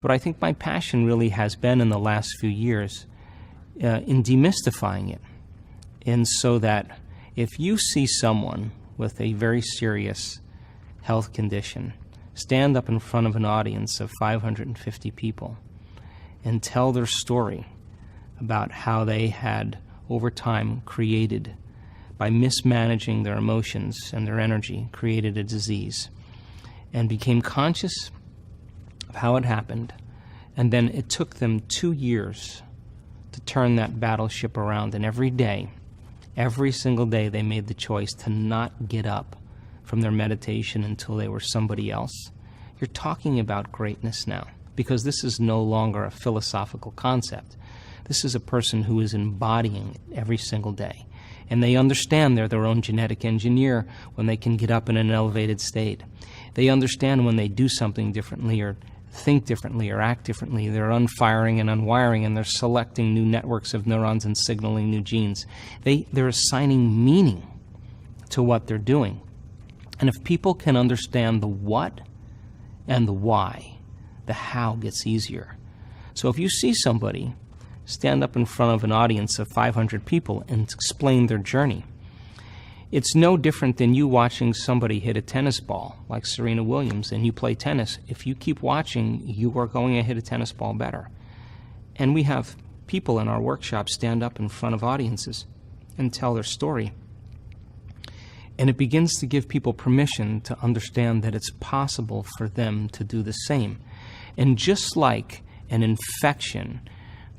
But I think my passion really has been in the last few years in demystifying it. And so that if you see someone with a very serious health condition stand up in front of an audience of 550 people and tell their story about how they had, over time, created, by mismanaging their emotions and their energy, created a disease, and became conscious of how it happened, and then it took them 2 years to turn that battleship around, and every day, every single day, they made the choice to not get up from their meditation until they were somebody else. You're talking about greatness now, because this is no longer a philosophical concept. This is a person who is embodying it every single day. And they understand they're their own genetic engineer when they can get up in an elevated state. They understand when they do something differently or think differently or act differently, they're unfiring and unwiring, and they're selecting new networks of neurons and signaling new genes. They're assigning meaning to what they're doing. And if people can understand the what and the why, the how gets easier. So if you see somebody stand up in front of an audience of 500 people and explain their journey, it's no different than you watching somebody hit a tennis ball like Serena Williams, and you play tennis. If you keep watching, you are going to hit a tennis ball better. And we have people in our workshops stand up in front of audiences and tell their story. And it begins to give people permission to understand that it's possible for them to do the same. And just like an infection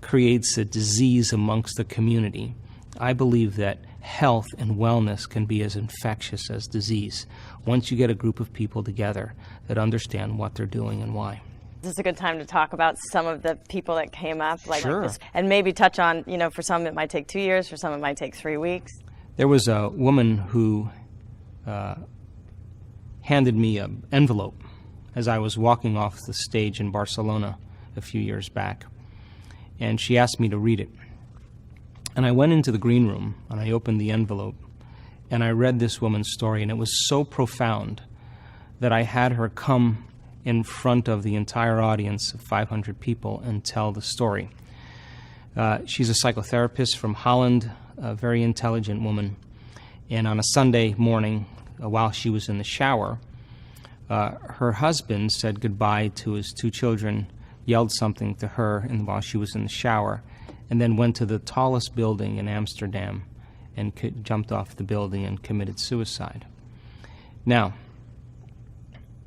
creates a disease amongst the community, I believe that health and wellness can be as infectious as disease once you get a group of people together that understand what they're doing and why. This is a good time to talk about some of the people that came up, Sure. like this, and maybe touch on, for some it might take 2 years, for some it might take 3 weeks. There was a woman who handed me an envelope as I was walking off the stage in Barcelona a few years back, and she asked me to read it. And I went into the green room, and I opened the envelope, and I read this woman's story, and it was so profound that I had her come in front of the entire audience of 500 people and tell the story. She's a psychotherapist from Holland, a very intelligent woman, and on a Sunday morning, while she was in the shower, her husband said goodbye to his 2 children, yelled something to her while she was in the shower, and then went to the tallest building in Amsterdam and jumped off the building and committed suicide. Now,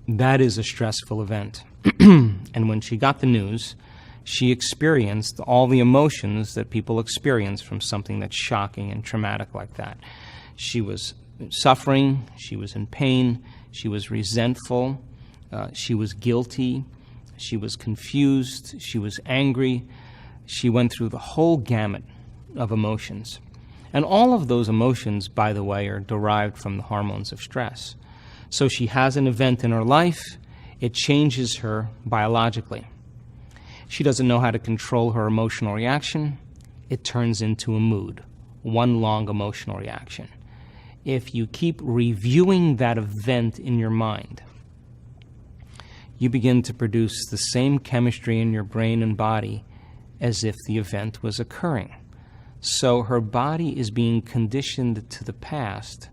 that is a stressful event. And when she got the news, she experienced all the emotions that people experience from something that's shocking and traumatic like that. She was suffering, she was in pain, she was resentful, she was guilty, she was confused, she was angry. She went through the whole gamut of emotions. And all of those emotions, by the way, are derived from the hormones of stress. So she has an event in her life, it changes her biologically. She doesn't know how to control her emotional reaction, it turns into a mood, one long emotional reaction. If you keep reviewing that event in your mind, you begin to produce the same chemistry in your brain and body as if the event was occurring. So her body is being conditioned to the past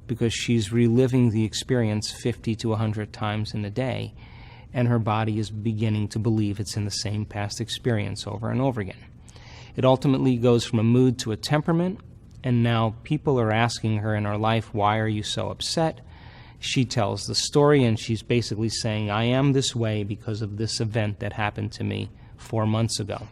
because she's reliving the experience 50 to 100 times in a day, and her body is beginning to believe it's in the same past experience over and over again. It ultimately goes from a mood to a temperament, and now people are asking her in her life, why are you so upset? She tells the story, and she's basically saying, I am this way because of this event that happened to me 4 months ago.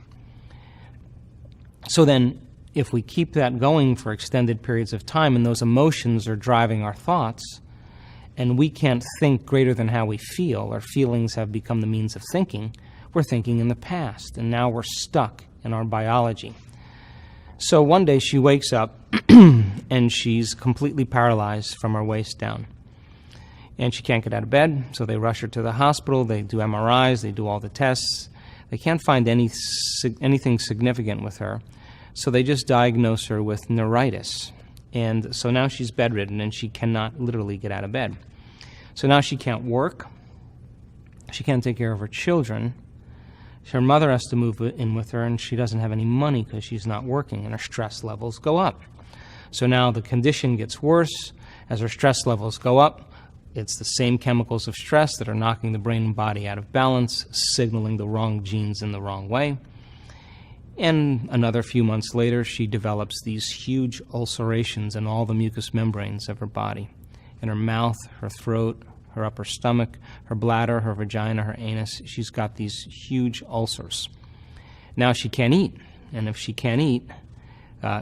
So then, if we keep that going for extended periods of time, and those emotions are driving our thoughts, and we can't think greater than how we feel, our feelings have become the means of thinking, we're thinking in the past, and now we're stuck in our biology. So one day she wakes up, and she's completely paralyzed from her waist down. And she can't get out of bed, so they rush her to the hospital, they do MRIs, they do all the tests. They can't find anything significant with her, so they just diagnose her with neuritis. And so now she's bedridden, and she cannot literally get out of bed. So now she can't work, she can't take care of her children, Her mother has to move in with her, and she doesn't have any money because she's not working, and her stress levels go up. So now the condition gets worse. As her stress levels go up, it's the same chemicals of stress that are knocking the brain and body out of balance, signaling the wrong genes in the wrong way. And another few months later, she develops these huge ulcerations in all the mucous membranes of her body, in her mouth, her throat, her upper stomach, her bladder, her vagina, her anus. She's got these huge ulcers. Now she can't eat, and if she can't eat,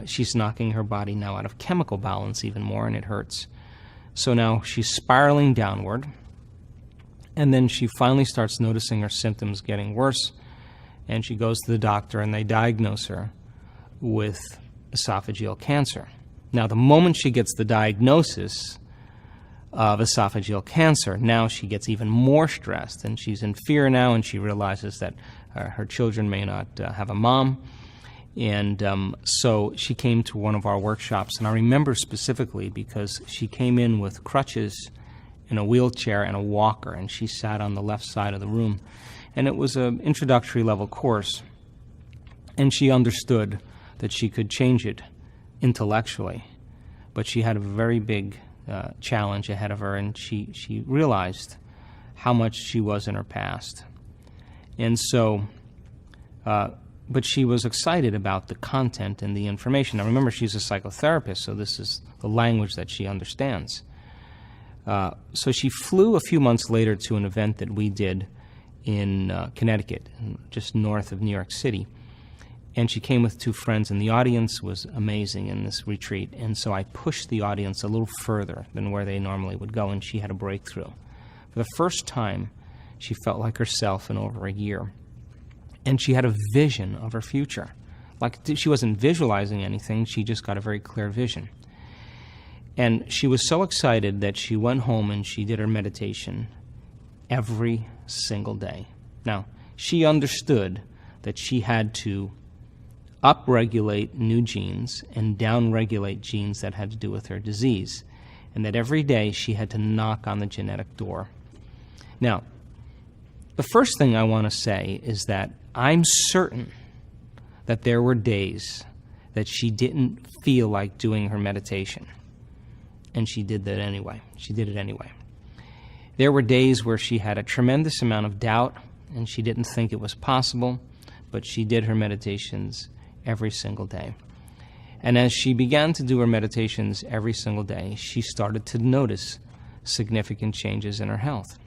she's knocking her body now out of chemical balance even more, and it hurts. So now she's spiraling downward, and then she finally starts noticing her symptoms getting worse, and she goes to the doctor, and they diagnose her with esophageal cancer. Now, the moment she gets the diagnosis of esophageal cancer, now she gets even more stressed, and she's in fear now, and she realizes that her children may not have a mom. And so she came to one of our workshops, and I remember specifically because she came in with crutches in a wheelchair and a walker, and she sat on the left side of the room. And it was an introductory level course, and she understood that she could change it intellectually, but she had a very big challenge ahead of her, and she realized how much she was in her past. And so, but she was excited about the content and the information. Now remember, she's a psychotherapist, so this is the language that she understands. So she flew a few months later to an event that we did in Connecticut, just north of New York City. And she came with two friends, and the audience was amazing in this retreat. And so I pushed the audience a little further than where they normally would go, and she had a breakthrough. For the first time, she felt like herself in over a year. And she had a vision of her future. Like she wasn't visualizing anything, she just got a very clear vision. And she was so excited that she went home and she did her meditation every single day. Now, she understood that she had to upregulate new genes and downregulate genes that had to do with her disease, and that every day she had to knock on the genetic door. Now, the first thing I want to say is that I'm certain that there were days that she didn't feel like doing her meditation, and she did that anyway. She did it anyway. There were days where she had a tremendous amount of doubt, and she didn't think it was possible, but she did her meditations every single day. And as she began to do her meditations every single day, she started to notice significant changes in her health.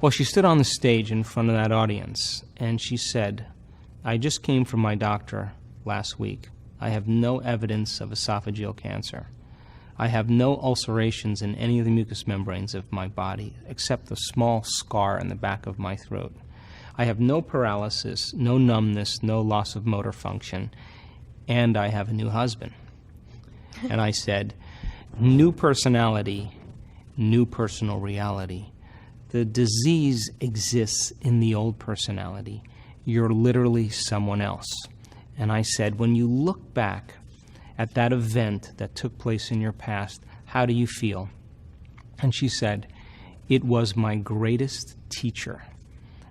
Well, she stood on the stage in front of that audience, and she said, "I just came from my doctor last week. I have no evidence of esophageal cancer. I have no ulcerations in any of the mucous membranes of my body, except a small scar in the back of my throat. I have no paralysis, no numbness, no loss of motor function, and I have a new husband." And I said, "New personality, new personal reality. The disease exists in the old personality. You're literally someone else." And I said, "When you look back at that event that took place in your past, how do you feel?" And she said, "It was my greatest teacher."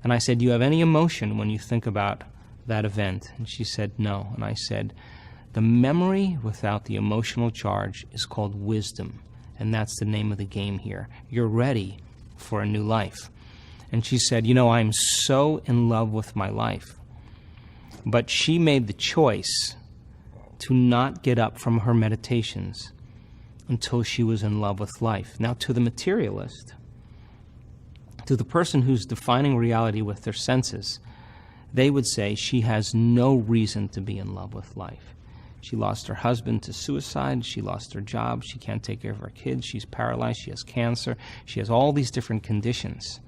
And I said, "Do you have any emotion when you think about that event?" And she said, "No." And I said, "The memory without the emotional charge is called wisdom, and that's the name of the game here. You're ready for a new life." And she said, "You know, I'm so in love with my life." But she made the choice to not get up from her meditations until she was in love with life. Now, to the materialist, to the person who's defining reality with their senses, they would say she has no reason to be in love with life. She lost her husband to suicide, she lost her job, she can't take care of her kids, she's paralyzed, she has cancer, she has all these different conditions.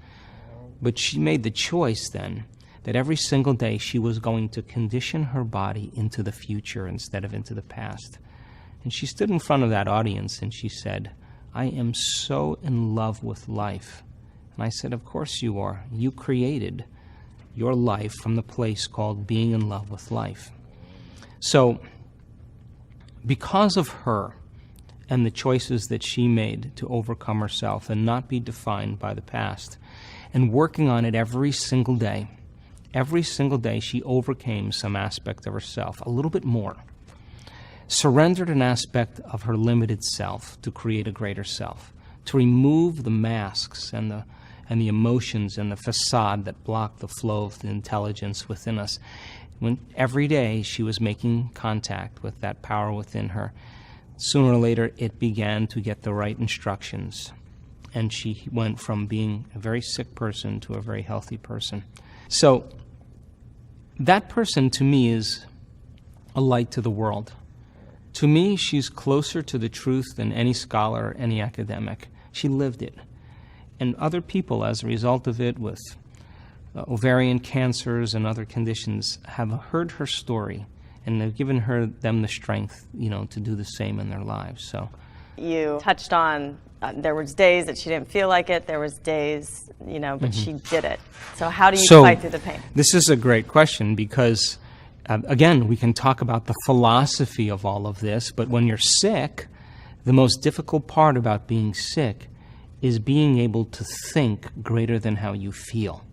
But she made the choice then that every single day she was going to condition her body into the future instead of into the past. And she stood in front of that audience and she said, "I am so in love with life." And I said, "Of course you are. You created your life from the place called being in love with life." So, because of her and the choices that she made to overcome herself and not be defined by the past, and working on it every single day, every single day she overcame some aspect of herself, a little bit more. Surrendered an aspect of her limited self to create a greater self, to remove the masks and the emotions and the facade that block the flow of the intelligence within us. When every day she was making contact with that power within her, sooner or later it began to get the right instructions, and she went from being a very sick person to a very healthy person. So that person to me is a light to the world. To me, she's closer to the truth than any scholar, any academic. She lived it. And other people, as a result of it, with ovarian cancers and other conditions, have heard her story, and they've given them the strength, to do the same in their lives. So, you touched on there was days that she didn't feel like it. There was days, but she did it. So how do you fight through the pain? This is a great question because, again, we can talk about the philosophy of all of this, but when you're sick, the most difficult part about being sick is being able to think greater than how you feel.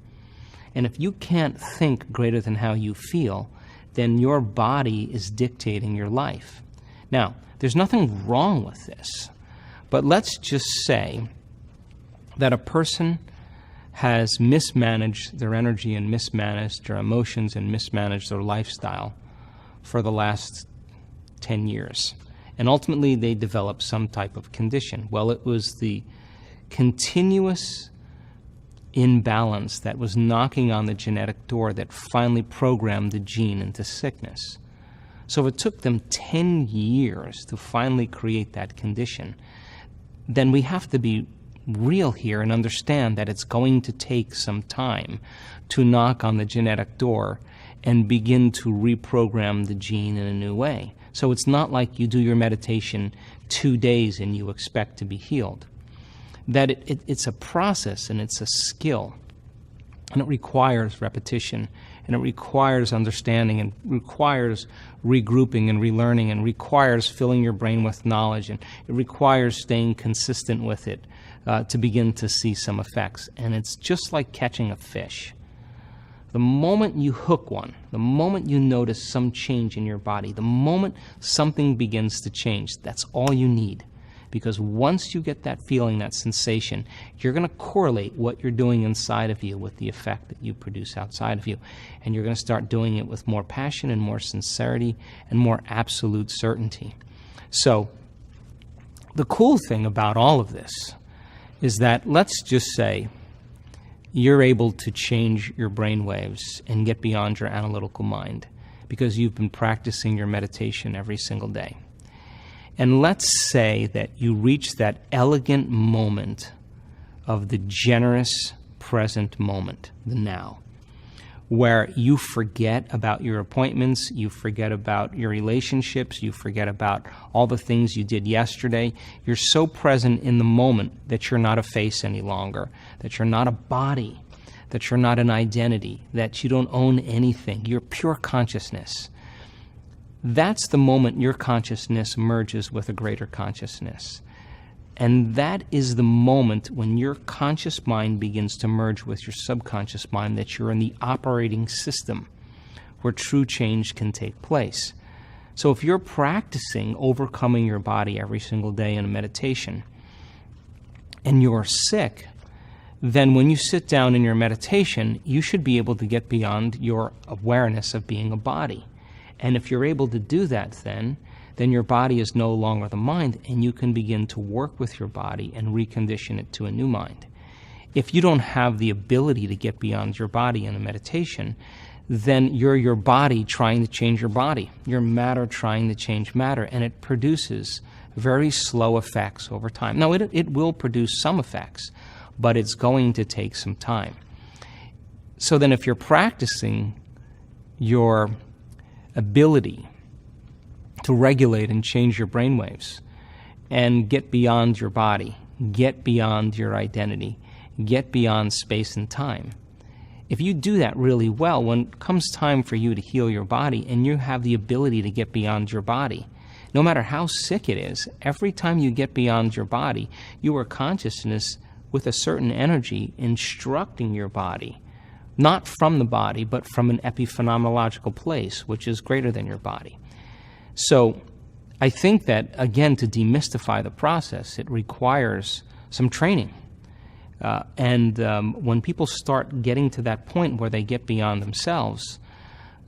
And if you can't think greater than how you feel, then your body is dictating your life. Now, there's nothing wrong with this, but let's just say that a person has mismanaged their energy and mismanaged their emotions and mismanaged their lifestyle for the last 10 years. And ultimately, they develop some type of condition. Well, it was the continuous imbalance that was knocking on the genetic door that finally programmed the gene into sickness. So if it took them 10 years to finally create that condition, then we have to be real here and understand that it's going to take some time to knock on the genetic door and begin to reprogram the gene in a new way. So it's not like you do your meditation 2 days and you expect to be healed. That it's a process and it's a skill, and it requires repetition, and it requires understanding, and requires regrouping and relearning, and requires filling your brain with knowledge, and it requires staying consistent with it to begin to see some effects. And it's just like catching a fish. The moment you hook one, the moment you notice some change in your body, the moment something begins to change, that's all you need. Because once you get that feeling, that sensation, you're going to correlate what you're doing inside of you with the effect that you produce outside of you. And you're going to start doing it with more passion and more sincerity and more absolute certainty. So the cool thing about all of this is that, let's just say you're able to change your brain waves and get beyond your analytical mind because you've been practicing your meditation every single day. And let's say that you reach that elegant moment of the generous present moment, the now, where you forget about your appointments, you forget about your relationships, you forget about all the things you did yesterday. You're so present in the moment that you're not a face any longer, that you're not a body, that you're not an identity, that you don't own anything. You're pure consciousness. That's the moment your consciousness merges with a greater consciousness. And that is the moment when your conscious mind begins to merge with your subconscious mind, that you're in the operating system where true change can take place. So if you're practicing overcoming your body every single day in a meditation, and you're sick, then when you sit down in your meditation, you should be able to get beyond your awareness of being a body. And if you're able to do that, then your body is no longer the mind, and you can begin to work with your body and recondition it to a new mind. If you don't have the ability to get beyond your body in a meditation, then you're your body trying to change your body. You're matter trying to change matter, and it produces very slow effects over time. Now, it will produce some effects, but it's going to take some time. So then if you're practicing your ability to regulate and change your brainwaves and get beyond your body, get beyond your identity, get beyond space and time. If you do that really well, when it comes time for you to heal your body and you have the ability to get beyond your body, no matter how sick it is, every time you get beyond your body, you are consciousness with a certain energy instructing your body not from the body, but from an epiphenomenological place, which is greater than your body. So I think that, again, to demystify the process, it requires some training. When people start getting to that point where they get beyond themselves,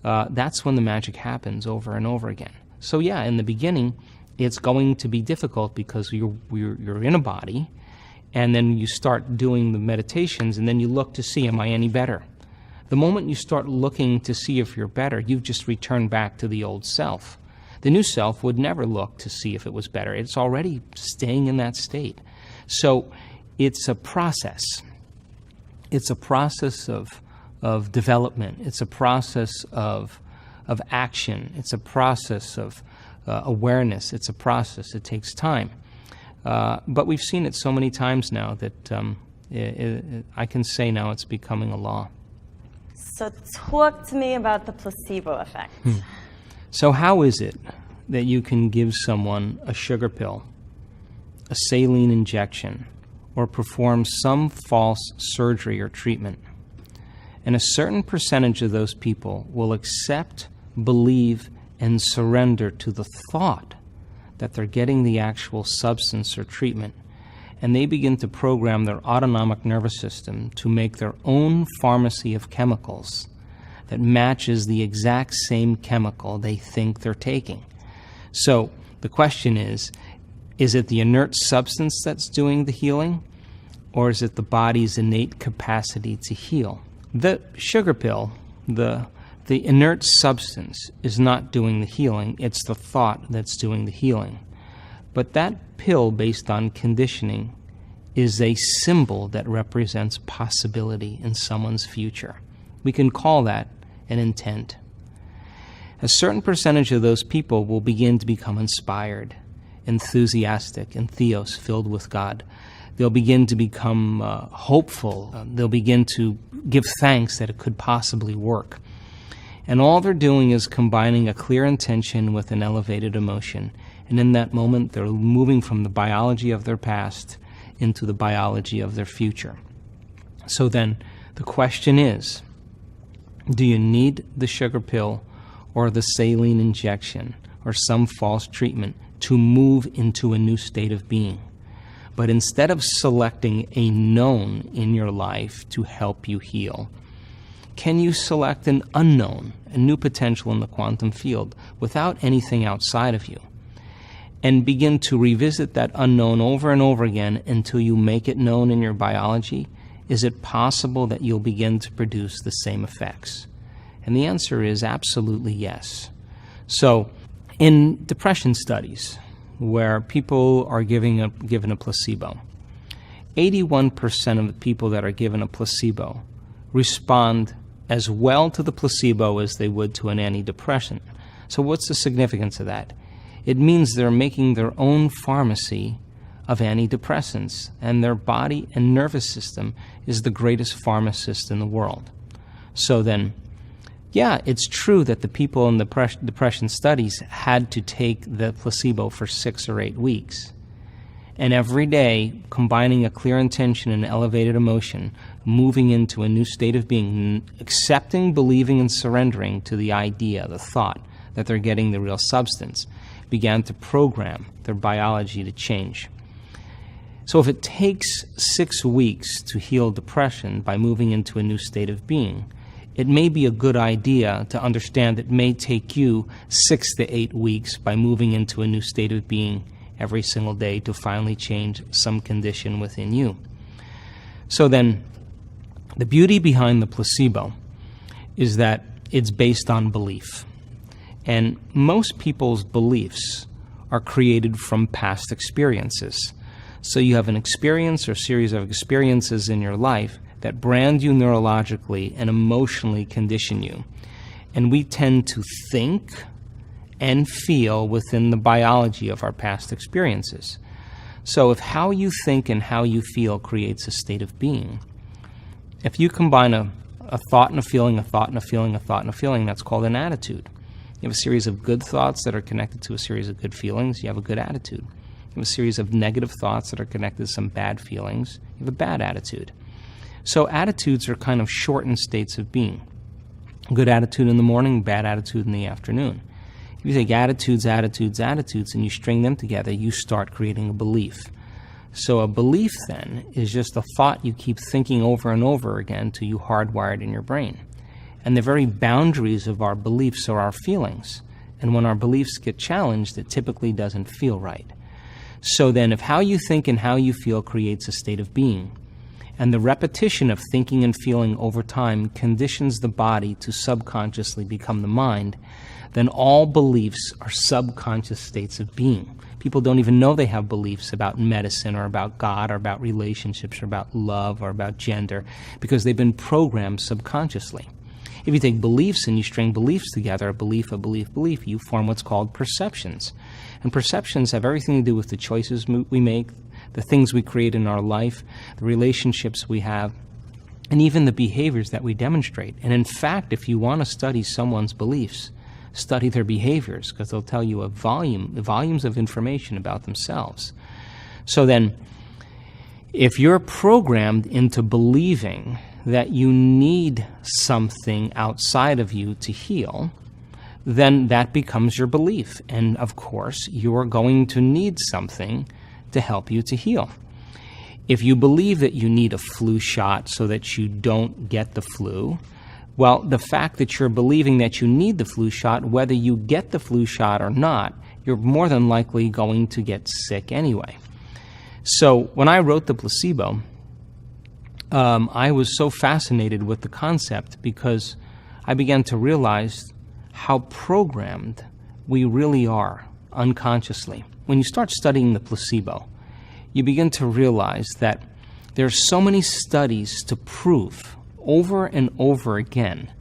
that's when the magic happens over and over again. So yeah, in the beginning, it's going to be difficult because you're in a body, and then you start doing the meditations, and then you look to see, am I any better? The moment you start looking to see if you're better, you've just returned back to the old self. The new self would never look to see if it was better. It's already staying in that state. So it's a process. It's a process of development. It's a process of action. It's a process of awareness. It's a process. It takes time. But we've seen it so many times now that I can say now it's becoming a law. So talk to me about the placebo effect. So how is it that you can give someone a sugar pill, a saline injection, or perform some false surgery or treatment, and a certain percentage of those people will accept, believe, and surrender to the thought that they're getting the actual substance or treatment, and they begin to program their autonomic nervous system to make their own pharmacy of chemicals that matches the exact same chemical they think they're taking. So the question is it the inert substance that's doing the healing, or is it the body's innate capacity to heal? The sugar pill, the inert substance, is not doing the healing. It's the thought that's doing the healing. But that pill, based on conditioning, is a symbol that represents possibility in someone's future. We can call that an intent. A certain percentage of those people will begin to become inspired, enthusiastic, and theos, filled with God. They'll begin to become hopeful. They'll begin to give thanks that it could possibly work. And all they're doing is combining a clear intention with an elevated emotion. And in that moment, they're moving from the biology of their past into the biology of their future. So then, the question is, do you need the sugar pill or the saline injection or some false treatment to move into a new state of being? But instead of selecting a known in your life to help you heal, can you select an unknown, a new potential in the quantum field without anything outside of you, and begin to revisit that unknown over and over again until you make it known in your biology? Is it possible that you'll begin to produce the same effects? And the answer is absolutely yes. So in depression studies, where people are given a placebo, 81% of the people that are given a placebo respond as well to the placebo as they would to an antidepressant. So what's the significance of that? It means they're making their own pharmacy of antidepressants, and their body and nervous system is the greatest pharmacist in the world. So then, yeah, it's true that the people in the depression studies had to take the placebo for 6 or 8 weeks. And every day, combining a clear intention and elevated emotion, moving into a new state of being, accepting, believing, and surrendering to the idea, the thought, that they're getting the real substance, began to program their biology to change. So if it takes 6 weeks to heal depression by moving into a new state of being, it may be a good idea to understand it may take you 6 to 8 weeks by moving into a new state of being every single day to finally change some condition within you. So then, the beauty behind the placebo is that it's based on belief. And most people's beliefs are created from past experiences. So you have an experience or series of experiences in your life that brand you neurologically and emotionally condition you. And we tend to think and feel within the biology of our past experiences. So if how you think and how you feel creates a state of being, if you combine a thought and a feeling, a thought and a feeling, a thought and a feeling, that's called an attitude. You have a series of good thoughts that are connected to a series of good feelings, you have a good attitude. You have a series of negative thoughts that are connected to some bad feelings, you have a bad attitude. So attitudes are kind of shortened states of being. Good attitude in the morning, bad attitude in the afternoon. If you take attitudes, attitudes, attitudes, and you string them together, you start creating a belief. So a belief, then, is just a thought you keep thinking over and over again till you hardwire it in your brain. And the very boundaries of our beliefs are our feelings. And when our beliefs get challenged, it typically doesn't feel right. So then, if how you think and how you feel creates a state of being, and the repetition of thinking and feeling over time conditions the body to subconsciously become the mind, then all beliefs are subconscious states of being. People don't even know they have beliefs about medicine or about God or about relationships or about love or about gender because they've been programmed subconsciously. If you take beliefs and you string beliefs together, a belief, you form what's called perceptions. And perceptions have everything to do with the choices we make, the things we create in our life, the relationships we have, and even the behaviors that we demonstrate. And in fact, if you want to study someone's beliefs, study their behaviors, because they'll tell you volumes of information about themselves. So then, if you're programmed into believing that you need something outside of you to heal, then that becomes your belief. And of course, you're going to need something to help you to heal. If you believe that you need a flu shot so that you don't get the flu, well, the fact that you're believing that you need the flu shot, whether you get the flu shot or not, you're more than likely going to get sick anyway. So when I wrote The Placebo, I was so fascinated with the concept because I began to realize how programmed we really are unconsciously. When you start studying the placebo, you begin to realize that there are so many studies to prove over and over again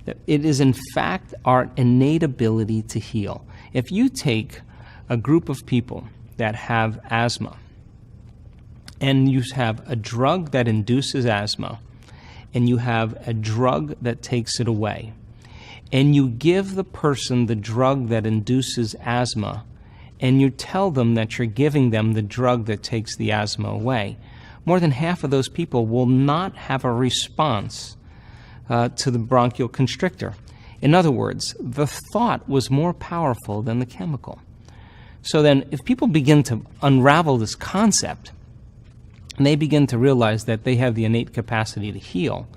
that it is in fact our innate ability to heal. If you take a group of people that have asthma and you have a drug that induces asthma and you have a drug that takes it away, and you give the person the drug that induces asthma and you tell them that you're giving them the drug that takes the asthma away, more than half of those people will not have a response to the bronchial constrictor. In other words, the thought was more powerful than the chemical. So then, if people begin to unravel this concept, and they begin to realize that they have the innate capacity to heal,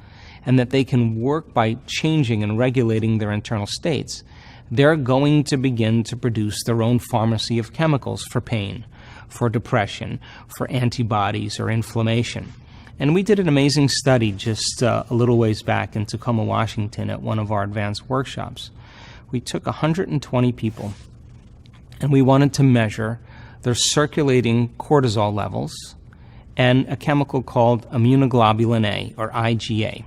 and that they can work by changing and regulating their internal states, they're going to begin to produce their own pharmacy of chemicals for pain, for depression, for antibodies or inflammation. And we did an amazing study just a little ways back in Tacoma, Washington at one of our advanced workshops. We took 120 people and we wanted to measure their circulating cortisol levels and a chemical called immunoglobulin A, or IgA.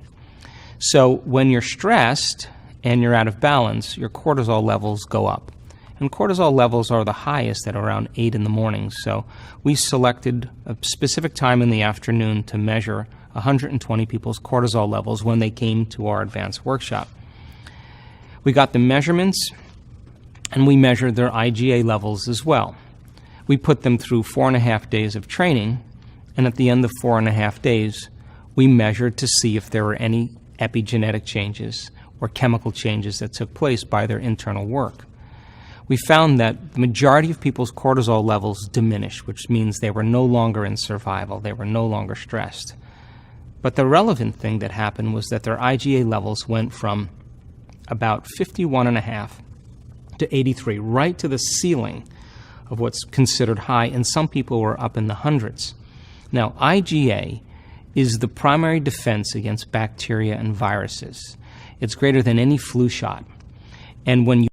So when you're stressed and you're out of balance, your cortisol levels go up. And cortisol levels are the highest at around 8 in the morning. So we selected a specific time in the afternoon to measure 120 people's cortisol levels when they came to our advanced workshop. We got the measurements, and we measured their IgA levels as well. We put them through 4.5 days of training, and at the end of 4.5 days, we measured to see if there were any epigenetic changes or chemical changes that took place by their internal work. We found that the majority of people's cortisol levels diminished, which means they were no longer in survival, they were no longer stressed. But the relevant thing that happened was that their IgA levels went from about 51.5 to 83, right to the ceiling of what's considered high, and some people were up in the hundreds. Now, IgA is the primary defense against bacteria and viruses. It's greater than any flu shot. And when you